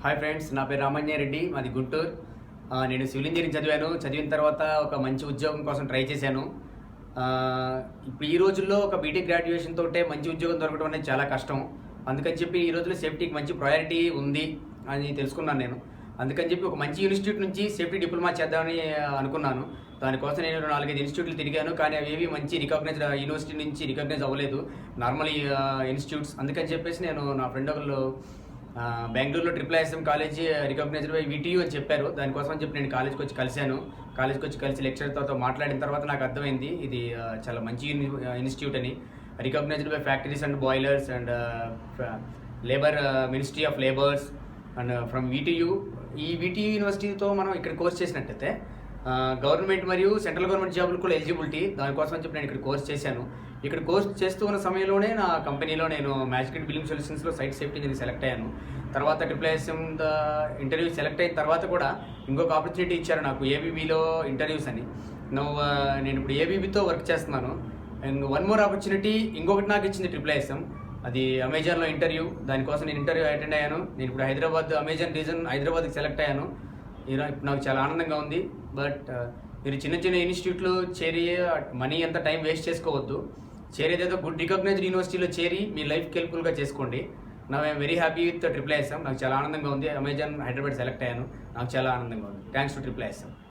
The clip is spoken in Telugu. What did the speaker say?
హాయ్ ఫ్రెండ్స్, నా పేరు రామన్య రెడ్డి, మాది గుంటూరు. నేను సివిల్ ఇంజనీరింగ్ చదివాను. చదివిన తర్వాత ఒక మంచి ఉద్యోగం కోసం ట్రై చేశాను. ఇప్పుడు ఈ రోజుల్లో ఒక బీటెక్ గ్రాడ్యుయేషన్ తోటే మంచి ఉద్యోగం దొరకడం అనేది చాలా కష్టం. అందుకని చెప్పి ఈ రోజుల్లో సేఫ్టీకి మంచి ప్రయారిటీ ఉంది అని తెలుసుకున్నాను నేను. అందుకని చెప్పి ఒక మంచి ఇన్స్టిట్యూట్ నుంచి సేఫ్టీ డిప్లొమా చేద్దామని అనుకున్నాను. దానికోసం నేను 4-5 ఇన్స్టిట్యూట్లు తిరిగాను. కానీ అవి ఏవి మంచి రికగ్నైజ్డ్ యూనివర్సిటీ నుంచి రికగ్నైజ్ అవ్వలేదు, నార్మల్ ఇన్స్టిట్యూట్స్. అందుకని చెప్పేసి నేను నా ఫ్రెండ్ ఒకళ్ళు బెంగళూరులో IIISM college recognized by VTU అని చెప్పారు. దానికోసం అని చెప్పి నేను కాలేజ్కి వచ్చి కలిశాను. కాలేజ్కి వచ్చి కలిసి లెక్చరర్తో మాట్లాడిన తర్వాత నాకు అర్థమైంది ఇది చాలా మంచి ఇన్స్టిట్యూట్ అని. Recognized by factories and boilers and labour ministry of labours and from VTU. ఈ VTU యూనివర్సిటీతో మనం ఇక్కడ కోర్స్ చేసినట్టయితే గవర్నమెంట్ మరియు సెంట్రల్ గవర్నమెంట్ జాబులు కూడా ఎలిజిబిలిటీ. దానికోసం అని చెప్పి నేను ఇక్కడ కోర్స్ చేశాను. ఇక్కడ కోర్స్ చేస్తూ ఉన్న సమయంలోనే నా కంపెనీలో నేను మ్యాజిక్ బిల్డింగ్ సొల్యూషన్స్లో సైట్ సేఫ్టీ ఇంజనీర్ సెలెక్ట్ అయ్యాను. తర్వాత IIISM ఇంటర్వ్యూ సెలెక్ట్ అయిన తర్వాత కూడా ఇంకొక ఆపర్చునిటీ ఇచ్చారు నాకు, ABBలో ఇంటర్వ్యూస్ అని. నేను ఇప్పుడు ABBతో వర్క్ చేస్తున్నాను. అండ్ వన్ మోర్ ఆపర్చునిటీ ఇంకొకటి నాకు ఇచ్చింది IIISM. అది అమెజాన్లో ఇంటర్వ్యూ. దానికోసం నేను ఇంటర్వ్యూ అటెండ్ అయ్యాను. నేను ఇప్పుడు అమెజాన్ రీజన్ హైదరాబాద్కి సెలెక్ట్ అయ్యాను. ఇప్పుడు నాకు చాలా ఆనందంగా ఉంది. బట్ మీరు చిన్న చిన్న ఇన్స్టిట్యూట్లో చేరి మనీ అంత టైం వేస్ట్ చేసుకోవద్దు. చేరేదేదో గుడ్ రికగ్నైజ్డ్ యూనివర్సిటీలో చేరి మీ లైఫ్ హెల్ప్ఫుల్గా చేసుకోండి. I'm very happy with IIISM. నాకు చాలా ఆనందంగా ఉంది. అమెజాన్ హైదరాబాద్ సెలెక్ట్ అయ్యాను. నాకు చాలా ఆనందంగా ఉంది. Thanks to IIISM.